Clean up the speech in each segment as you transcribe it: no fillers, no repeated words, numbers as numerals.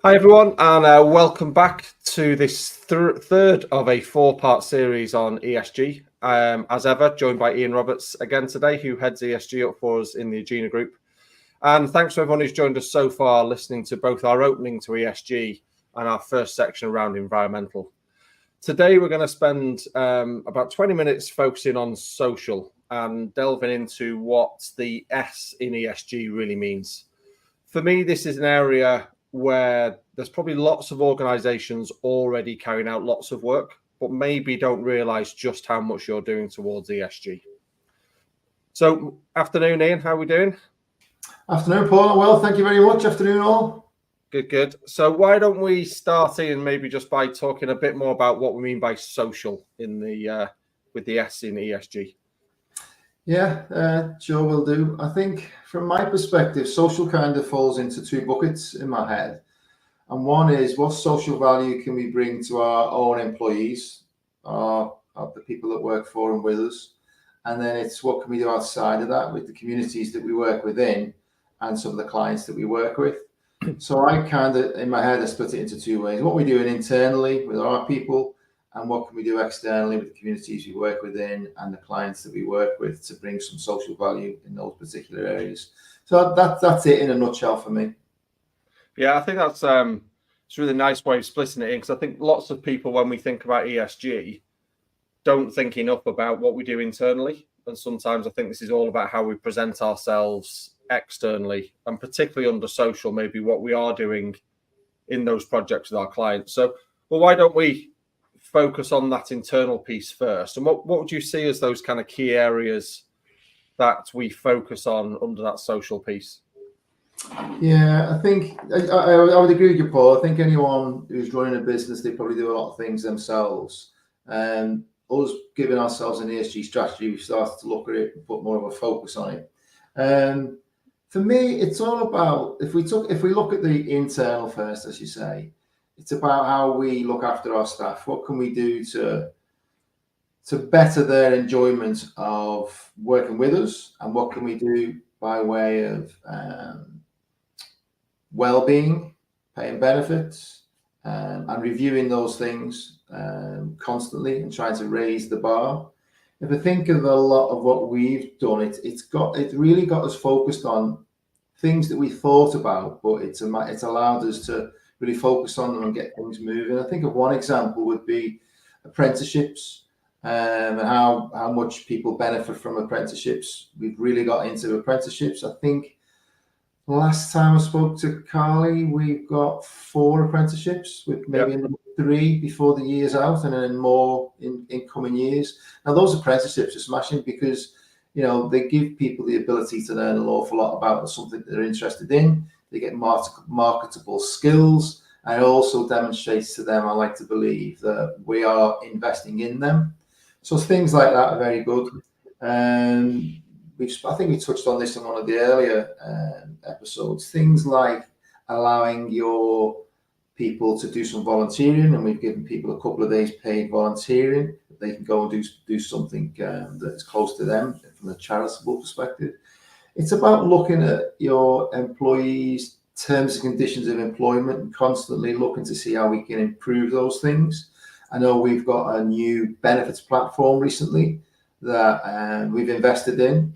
Hi everyone, and welcome back to this third of a four-part series on ESG. As ever, joined by Ian Roberts again today, who heads ESG up for us in the Agena Group. And thanks to everyone who's joined us so far, listening to both our opening to ESG and our first section around environmental. Today, we're going to spend about 20 minutes focusing on social and delving into what the S in ESG really means. For me, this is an area where there's probably lots of organizations already carrying out lots of work, but maybe don't realize just how much you're doing towards ESG. So, afternoon, Ian, how are we doing? Afternoon, Paul. Well, thank you very much. Afternoon, all. Good. So why don't we start, Ian, maybe just by talking a bit more about what we mean by social in the with the S in ESG. Yeah, sure will do. I think from my perspective, social kind of falls into two buckets in my head. And one is, what social value can we bring to our own employees, the people that work for and with us? And then it's, what can we do outside of that with the communities that we work within and some of the clients that we work with? So I kind of, in my head, I split it into two ways. What we're doing internally with our people, and what can we do externally with the communities we work within and the clients that we work with to bring some social value in those particular areas. So that's it in a nutshell for me. Yeah, I think that's it's a really nice way of splitting it in, because I think lots of people, when we think about ESG, don't think enough about what we do internally. And sometimes I think this is all about how we present ourselves externally, and particularly under social, maybe what we are doing in those projects with our clients. So, well, why don't we focus on that internal piece first? And what would you see as those kind of key areas that we focus on under that social piece? Yeah, I think I would agree with you, Paul. I think anyone who's running a business, they probably do a lot of things themselves. And us giving ourselves an ESG strategy, we've started to look at it and put more of a focus on it. For me, it's all about, if we look at the internal first, as you say, it's about how we look after our staff. What can we do to better their enjoyment of working with us, and what can we do by way of well-being, paying benefits, and reviewing those things constantly and trying to raise the bar. If I think of a lot of what we've done, it really got us focused on things that we thought about, but it's allowed us to really focus on them and get things moving. I think of one example would be apprenticeships, and how much people benefit from apprenticeships. We've really got into apprenticeships. I think last time I spoke to Carly, we've got 4 apprenticeships, with maybe 3 before the year's out, and then more in coming years. Now, those apprenticeships are smashing because, you know, they give people the ability to learn an awful lot about something that they're interested in. They get marketable skills, and it also demonstrates to them, I like to believe, that we are investing in them. So things like that are very good. I think we touched on this in one of the earlier episodes. Things like allowing your people to do some volunteering, and we've given people a couple of days paid volunteering. They can go and do something that's close to them from a charitable perspective. It's about looking at your employees' terms and conditions of employment and constantly looking to see how we can improve those things. I know we've got a new benefits platform recently that we've invested in.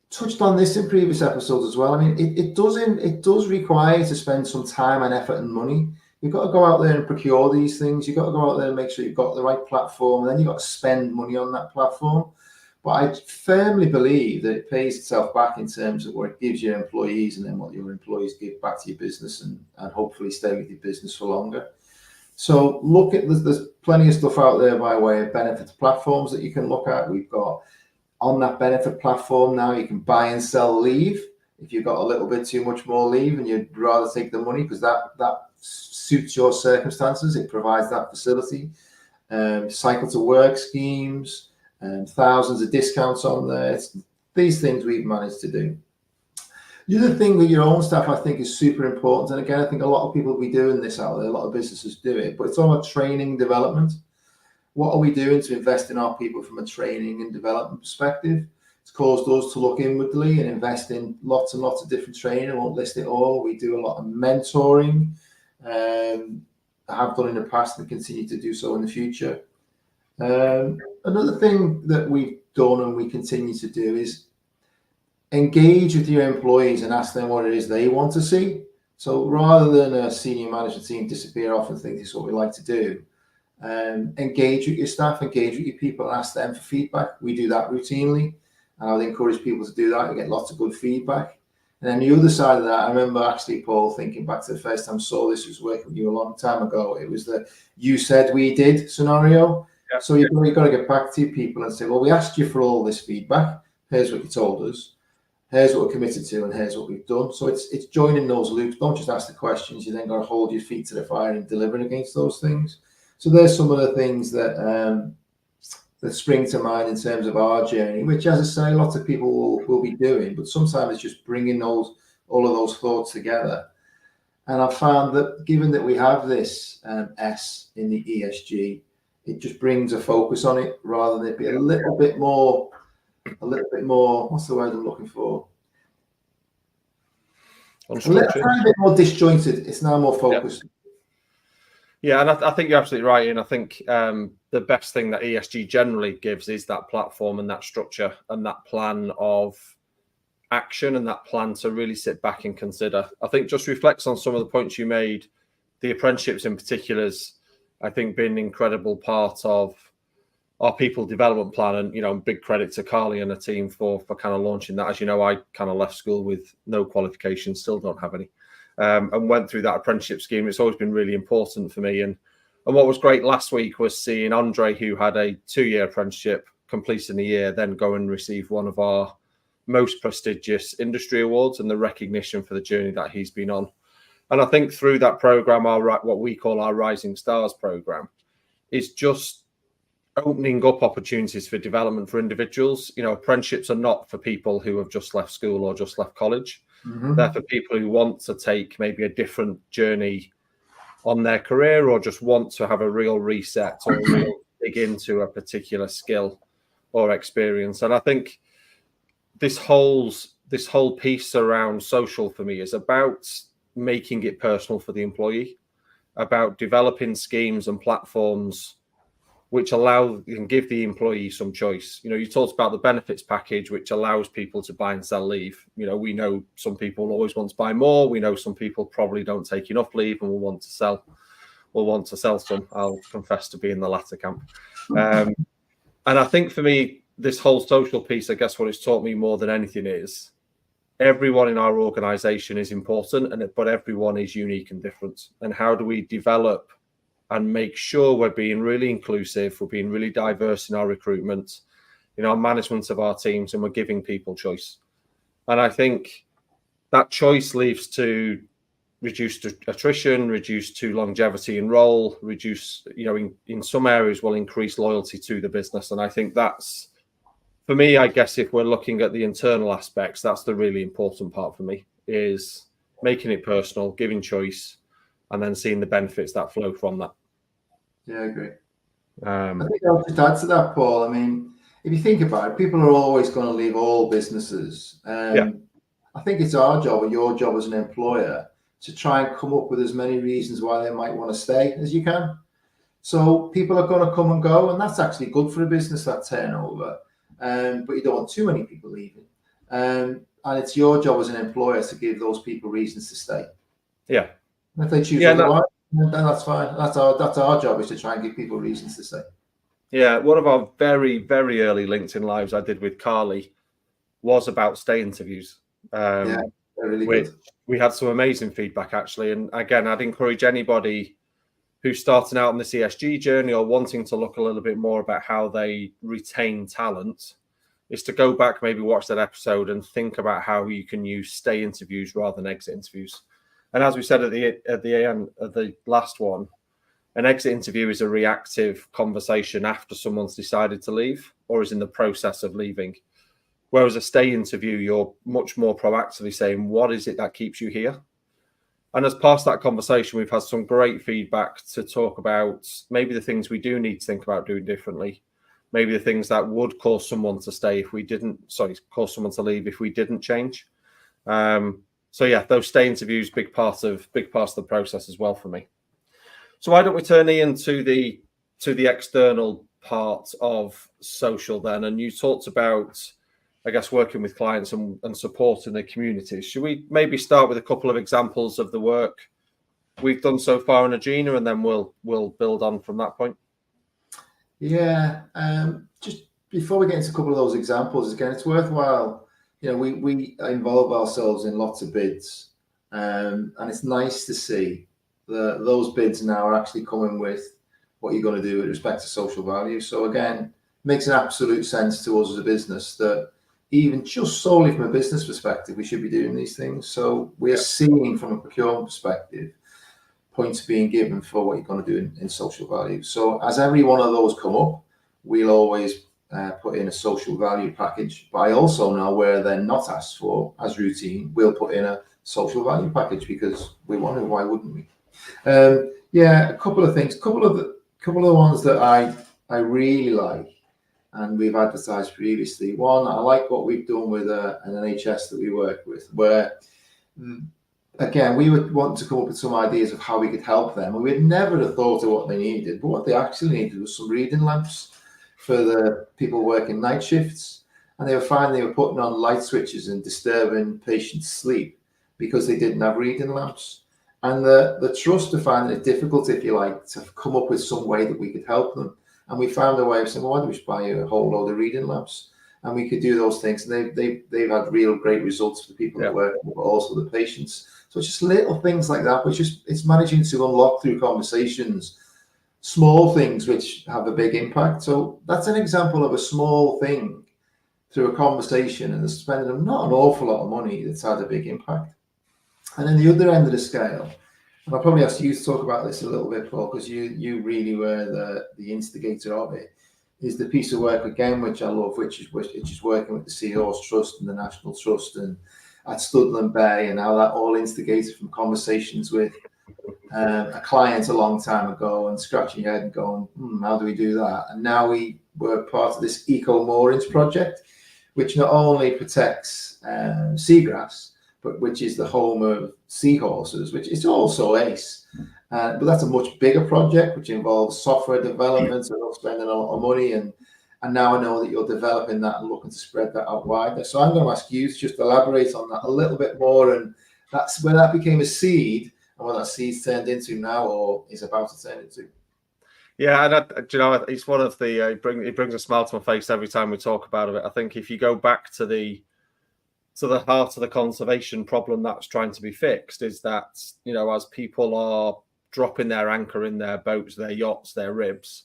Touched on this in previous episodes as well. I mean, it does require you to spend some time and effort and money. You've got to go out there and procure these things. You've got to go out there and make sure you've got the right platform, and then you've got to spend money on that platform. But I firmly believe that it pays itself back in terms of what it gives your employees, and then what your employees give back to your business, and hopefully stay with your business for longer. So there's plenty of stuff out there by way of benefits platforms that you can look at. We've got on that benefit platform now, you can buy and sell leave. If you've got a little bit too much more leave and you'd rather take the money because that suits your circumstances, it provides that facility. Cycle to work schemes, thousands of discounts on there. These things we've managed to do. The other thing with your own staff, I think, is super important. And again, I think a lot of people will be doing this out there. A lot of businesses do it, but it's all about training, development. What are we doing to invest in our people from a training and development perspective? It's caused us to look inwardly and invest in lots and lots of different training. I won't list it all. We do a lot of mentoring. I have done in the past and continue to do so in the future. Another thing that we've done and we continue to do is engage with your employees and ask them what it is they want to see. So rather than a senior management team disappear off and think this is what we like to do, engage with your staff, engage with your people and ask them for feedback. We do that routinely, and I would encourage people to do that. We get lots of good feedback. And then the other side of that, I remember actually, Paul, thinking back to the first time I saw this, was working with you a long time ago. It was the "you said we did" scenario. Yeah. So you've got to get back to your people and say, well, we asked you for all this feedback. Here's what you told us. Here's what we're committed to, and here's what we've done. So it's joining those loops. Don't just ask the questions. You then got to hold your feet to the fire and delivering against those things. So there's some of the things that that spring to mind in terms of our journey, which, as I say, lots of people will be doing. But sometimes it's just bringing all of those thoughts together. And I've found that given that we have this S in the ESG, it just brings a focus on it rather than it be a little bit more, what's the word I'm looking for? A little bit more disjointed. It's now more focused. Yeah, and I think you're absolutely right. And I think the best thing that ESG generally gives is that platform and that structure and that plan of action and that plan to really sit back and consider. I think just reflects on some of the points you made, the apprenticeships in particular, I think been an incredible part of our people development plan. And, big credit to Carly and the team for kind of launching that. As you know, I kind of left school with no qualifications, still don't have any. And went through that apprenticeship scheme. It's always been really important for me. And what was great last week was seeing Andre, who had a 2-year apprenticeship, completing the year, then go and receive one of our most prestigious industry awards and the recognition for the journey that he's been on. And I think through that program, what we call our Rising Stars program, is just opening up opportunities for development for individuals. Apprenticeships are not for people who have just left school or just left college. Mm-hmm. They're for people who want to take maybe a different journey on their career or just want to have a real reset or a real dig into a particular skill or experience. And I think this whole piece around social for me is about making it personal for the employee, about developing schemes and platforms which allow and give the employee some choice. You talked about the benefits package, which allows people to buy and sell leave. We know some people always want to buy more. We know some people probably don't take enough leave and will want to sell some. I'll confess to be in the latter camp. And I think for me, this whole social piece, I guess what it's taught me more than anything is everyone in our organization is important, but everyone is unique and different. And how do we develop and make sure we're being really inclusive, we're being really diverse in our recruitment, in our management of our teams, and we're giving people choice. And I think that choice leads to reduced attrition, reduced to longevity in role, reduce, in some areas will increase loyalty to the business. And I think that's, for me, I guess if we're looking at the internal aspects, that's the really important part for me, is making it personal, giving choice, and then seeing the benefits that flow from that. Yeah, I agree. I think I'll just add to that, Paul. I mean, if you think about it, people are always going to leave all businesses. I think it's our job or your job as an employer to try and come up with as many reasons why they might want to stay as you can. So people are going to come and go, and that's actually good for a business, that turnover. But you don't want too many people leaving. And it's your job as an employer to give those people reasons to stay. Yeah. And if they choose otherwise, then that's fine. That's our job, is to try and give people reasons to stay. Yeah, one of our very, very early LinkedIn lives I did with Carly was about stay interviews. Really good. We had some amazing feedback, actually. And again, I'd encourage anybody who's starting out on this ESG journey or wanting to look a little bit more about how they retain talent, is to go back, maybe watch that episode and think about how you can use stay interviews rather than exit interviews. And as we said at the end of the last one, an exit interview is a reactive conversation after someone's decided to leave or is in the process of leaving. Whereas a stay interview, you're much more proactively saying, what is it that keeps you here? And as part of that conversation, we've had some great feedback to talk about maybe the things we do need to think about doing differently, maybe the things that would cause someone to stay if we didn't, cause someone to leave if we didn't change. So yeah, those stay interviews, big part of the process as well for me. So why don't we turn Ian to the external part of social then? And you talked about, I guess, working with clients and supporting the communities. Should we maybe start with a couple of examples of the work we've done so far in ESG, and then we'll build on from that point? Yeah, just before we get into a couple of those examples, again, it's worthwhile. You know, we involve ourselves in lots of bids, and it's nice to see that those bids now are actually coming with what you're going to do with respect to social value. So again, it makes an absolute sense to us as a business that even just solely from a business perspective, we should be doing these things. So we are seeing from a procurement perspective points being given for what you're going to do in social value. So as every one of those come up, we'll always put in a social value package. But I also know where they're not asked for as routine, we'll put in a social value package because we want to. Why wouldn't we? Yeah, a couple of things. Couple of the ones that I really like, and we've advertised previously. One, I like what we've done with an NHS that we work with, where again, we would want to come up with some ideas of how we could help them. And we'd never have thought of what they needed, but what they actually needed was some reading lamps for the people working night shifts. And they were finding they were putting on light switches and disturbing patients' sleep because they didn't have reading lamps. And the trust are finding it difficult, if you like, to come up with some way that we could help them. And we found a way of saying, well, why don't we just buy you a whole load of reading lamps? And we could do those things. And they've had real great results for the people that work, but also the patients. So it's just little things like that, but it's managing to unlock through conversations small things which have a big impact. So that's an example of a small thing through a conversation and spending not an awful lot of money that's had a big impact. And then the other end of the scale, and I'll probably ask you to talk about this a little bit, Paul, because you really were the instigator of it, is the piece of work again, which I love, which is working with the Seahorse Trust and the National Trust and at Studland Bay, and how that all instigated from conversations with a client a long time ago and scratching your head and going, how do we do that? And now we were part of this Eco Moorings project, which not only protects seagrass, but which is the home of seahorses, which is also ACE. But that's a much bigger project, which involves software development and spending a lot of money. And now I know that you're developing that and looking to spread that out wider. So I'm going to ask you to just elaborate on that a little bit more. And that's where that became a seed and what that seed's turned into now or is about to turn into. Yeah, and you know, it's one of the it brings a smile to my face every time we talk about it. I think if you go back to the heart of the conservation problem that's trying to be fixed, is that, you know, as people are dropping their anchor in their boats, their yachts, their ribs,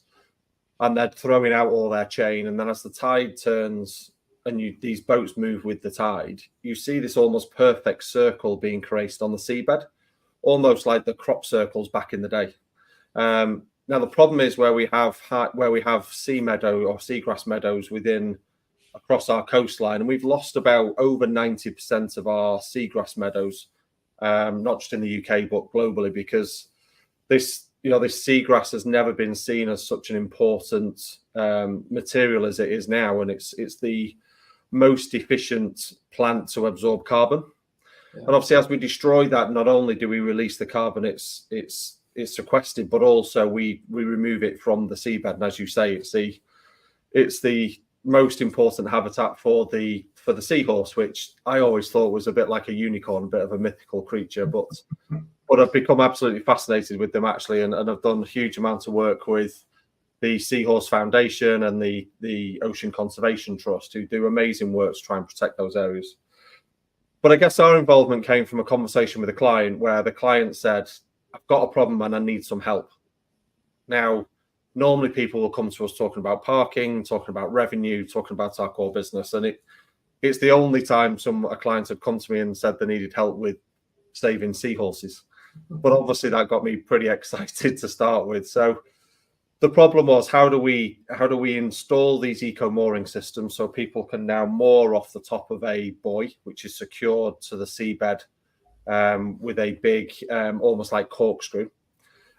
and they're throwing out all their chain, and then as the tide turns and these boats move with the tide, you see this almost perfect circle being created on the seabed, almost like the crop circles back in the day. Now the problem is where we have sea meadow or seagrass meadows across our coastline, and we've lost about over 90% of our seagrass meadows, not just in the UK but globally, because this seagrass has never been seen as such an important material as it is now, and it's the most efficient plant to absorb carbon. Yeah. And obviously, as we destroy that, not only do we release the carbon it's sequestered, but also we remove it from the seabed. And as you say, it's the most important habitat for the seahorse, which I always thought was a bit like a unicorn, a bit of a mythical creature, but I've become absolutely fascinated with them actually, and I've done a huge amount of work with the Seahorse Foundation and the Ocean Conservation Trust, who do amazing work to try and protect those areas. But I guess our involvement came from a conversation with a client where the client said, I've got a problem and I need some help. Now, normally people will come to us talking about parking, talking about revenue, talking about our core business. And it's the only time a client had come to me and said they needed help with saving seahorses. But obviously that got me pretty excited to start with. So the problem was, how do we install these eco mooring systems so people can now moor off the top of a buoy, which is secured to the seabed with a big, almost like corkscrew,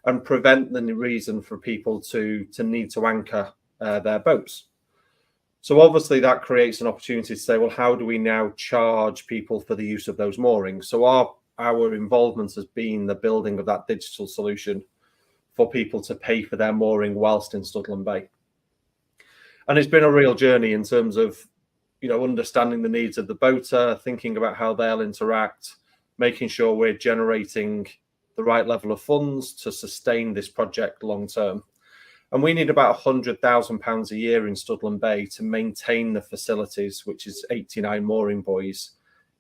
and prevent the reason for people to need to anchor their boats. So obviously that creates an opportunity to say, well, how do we now charge people for the use of those moorings? So our involvement has been the building of that digital solution for people to pay for their mooring whilst in Studland Bay. And it's been a real journey in terms of, understanding the needs of the boater, thinking about how they'll interact, making sure we're generating the right level of funds to sustain this project long term. And we need about £100,000 a year in Studland Bay to maintain the facilities, which is 89 mooring buoys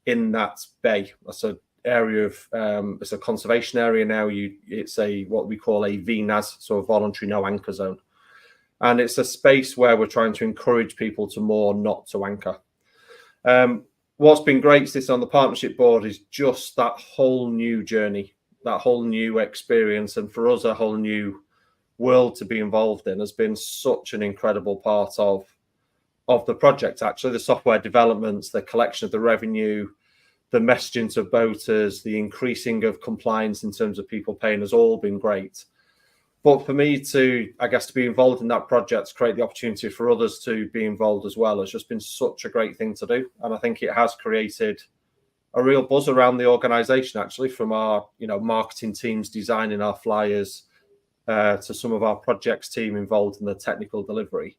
in that bay. That's an area of, it's a conservation area now. It's what we call a VNAS, so a voluntary no anchor zone. And it's a space where we're trying to encourage people to moor, not to anchor. What's been great since on the partnership board is just that whole new journey, that whole new experience, and for us, a whole new world to be involved in has been such an incredible part of the project. Actually, the software developments, the collection of the revenue, the messaging to boaters, the increasing of compliance in terms of people paying has all been great. But for me to be involved in that project, to create the opportunity for others to be involved as well, has just been such a great thing to do. And I think it has created a real buzz around the organisation, actually, from our marketing teams designing our flyers to some of our projects team involved in the technical delivery.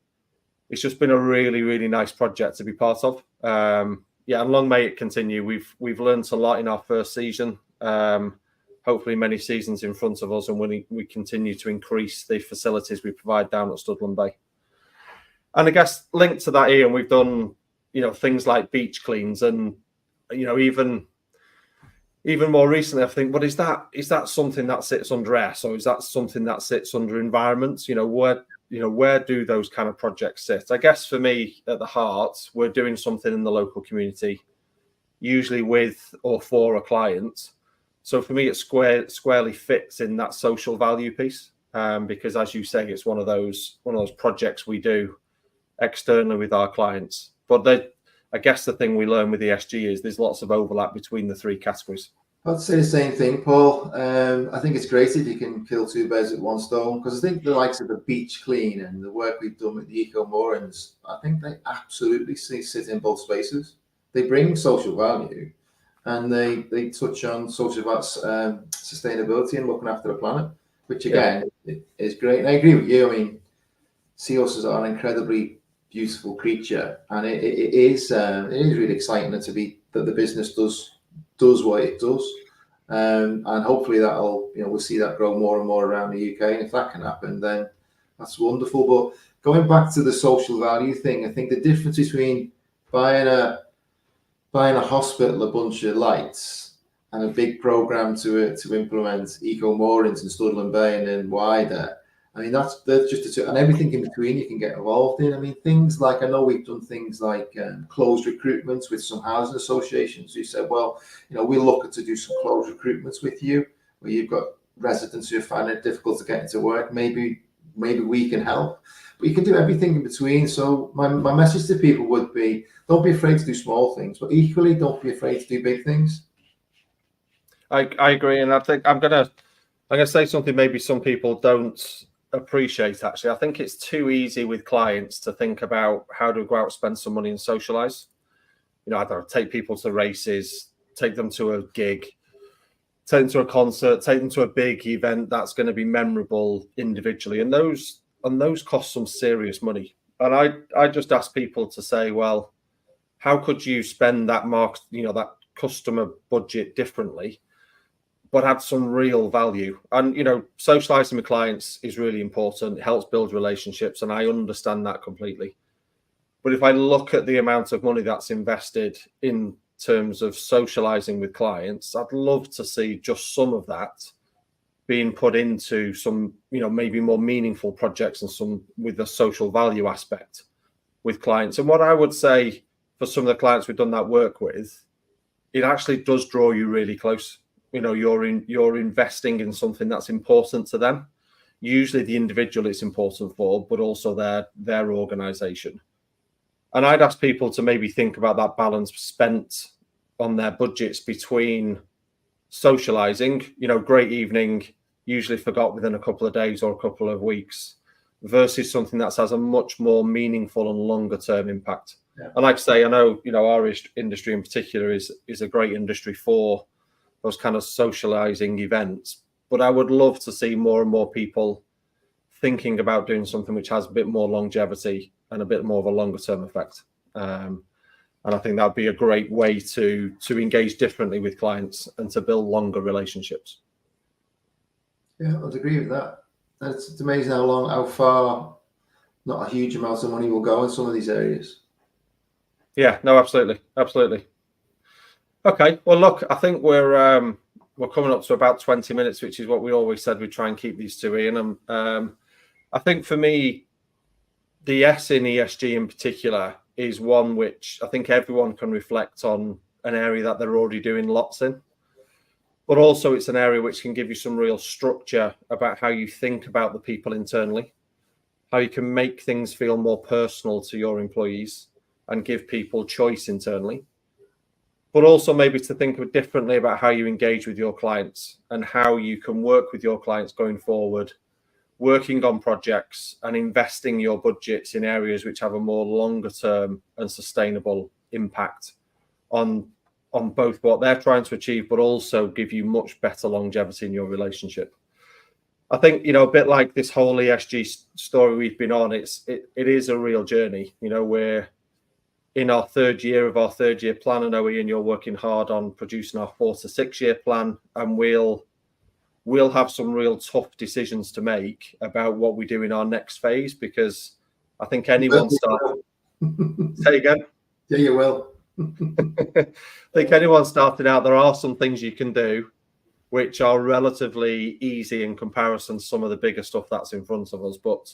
It's just been a really, really nice project to be part of. And long may it continue. We've learned a lot in our first season. Hopefully many seasons in front of us, and we continue to increase the facilities we provide down at Studland Bay. And I guess linked to that, Ian, we've done things like beach cleans, and even more recently, I think, is that something that sits under S, or is that something that sits under environments? Where do those kind of projects sit? I guess for me, at the heart, we're doing something in the local community, usually with or for a client. So for me, it squarely fits in that social value piece, because, as you say, it's one of those projects we do externally with our clients. But I guess the thing we learn with ESG is there's lots of overlap between the three categories. I'd say the same thing, Paul. I think it's great if you can kill two birds with one stone, because I think the likes of the beach clean and the work we've done with the eco moorings, I think they absolutely sit in both spaces. They bring social value, and they touch on social sustainability and looking after the planet, which again is great. And I agree with you. I mean, sea horses are an incredibly beautiful creature, and it is really exciting that the business does what it does, and hopefully we'll see that grow more and more around the UK. And if that can happen, then that's wonderful. But going back to the social value thing, I think the difference between buying a hospital a bunch of lights and a big program to implement eco moorings in Studland Bay and then wider, I mean, that's just and everything in between you can get involved in. I mean, things like, I know we've done things like closed recruitments with some housing associations who said, well, we're looking to do some closed recruitments with you, where you've got residents who are finding it difficult to get into work. Maybe we can help. But you can do everything in between. So my message to people would be, don't be afraid to do small things, but equally don't be afraid to do big things. I agree, and I think I'm gonna say something maybe some people don't appreciate. Actually, I think it's too easy with clients to think about how to go out, spend some money, and socialize. Either take people to races, take them to a gig, take them to a concert, take them to a big event that's going to be memorable individually, and those cost some serious money. And I just ask people to say, well, how could you spend that that customer budget differently, but add some real value? And socializing with clients is really important. It helps build relationships, and I understand that completely. But if I look at the amount of money that's invested in terms of socializing with clients, I'd love to see just some of that being put into some, maybe more meaningful projects and some with the social value aspect with clients. And what I would say for some of the clients we've done that work with, it actually does draw you really close. You're investing in something that's important to them. Usually the individual it's important for, but also their organization. And I'd ask people to maybe think about that balance spent on their budgets between socializing, great evening, usually forgot within a couple of days or a couple of weeks, versus something that has a much more meaningful and longer term impact. Yeah. And like I say, I know, our industry in particular is a great industry for those kind of socializing events, but I would love to see more and more people thinking about doing something which has a bit more longevity and a bit more of a longer term effect. And I think that'd be a great way to engage differently with clients and to build longer relationships. Yeah, I'd agree with that. It's amazing how far not a huge amount of money will go in some of these areas. Yeah, no, absolutely. Okay, well, look, I think we're coming up to about 20 minutes, which is what we always said we'd try and keep these to, Ian. I think for me, the S in ESG in particular is one which I think everyone can reflect on, an area that they're already doing lots in. But also it's an area which can give you some real structure about how you think about the people internally, how you can make things feel more personal to your employees and give people choice internally. But also maybe to think differently about how you engage with your clients and how you can work with your clients going forward, working on projects and investing your budgets in areas which have a more longer term and sustainable impact on both what they're trying to achieve, but also give you much better longevity in your relationship. I think, a bit like this whole ESG story we've been on, it is a real journey. We're in our third year of our third-year plan. I know, Ian, you're working hard on producing our 4 to 6 year plan, and we'll have some real tough decisions to make about what we do in our next phase, because I think anyone say again? Yeah, you will. I think anyone starting out, there are some things you can do which are relatively easy in comparison to some of the bigger stuff that's in front of us. But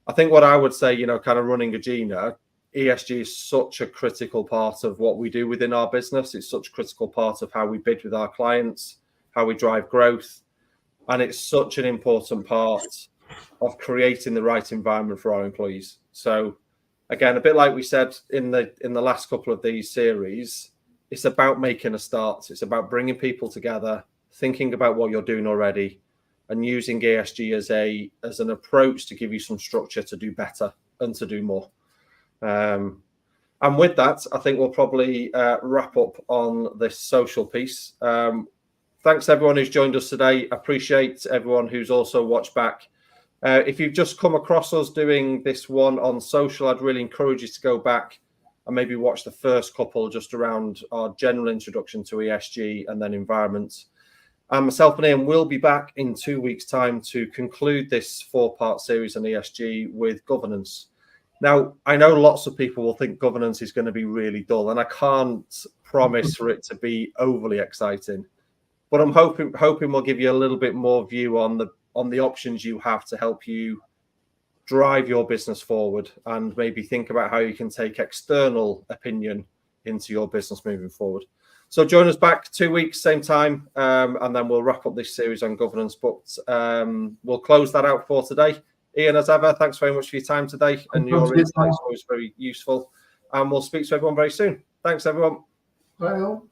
I think what I would say, kind of running Agena, ESG is such a critical part of what we do within our business. It's such a critical part of how we bid with our clients, how we drive growth. And it's such an important part of creating the right environment for our employees. So again, a bit like we said in the last couple of these series, it's about making a start. It's about bringing people together, thinking about what you're doing already, and using ESG as an approach to give you some structure to do better and to do more. And with that, I think we'll probably wrap up on this social piece. Thanks to everyone who's joined us today. Appreciate everyone who's also watched back. If you've just come across us doing this one on social, I'd really encourage you to go back and maybe watch the first couple just around our general introduction to ESG and then environment. And myself and Ian will be back in 2 weeks' time to conclude this 4-part series on ESG with governance. Now, I know lots of people will think governance is going to be really dull, and I can't promise for it to be overly exciting. But I'm hoping we'll give you a little bit more view on the options you have to help you drive your business forward, and maybe think about how you can take external opinion into your business moving forward. So join us back 2 weeks, same time, and then we'll wrap up this series on governance. But we'll close that out for today. Ian, as ever, thanks very much for your time today, and your insights are always very useful. And we'll speak to everyone very soon. Thanks, everyone. Bye all.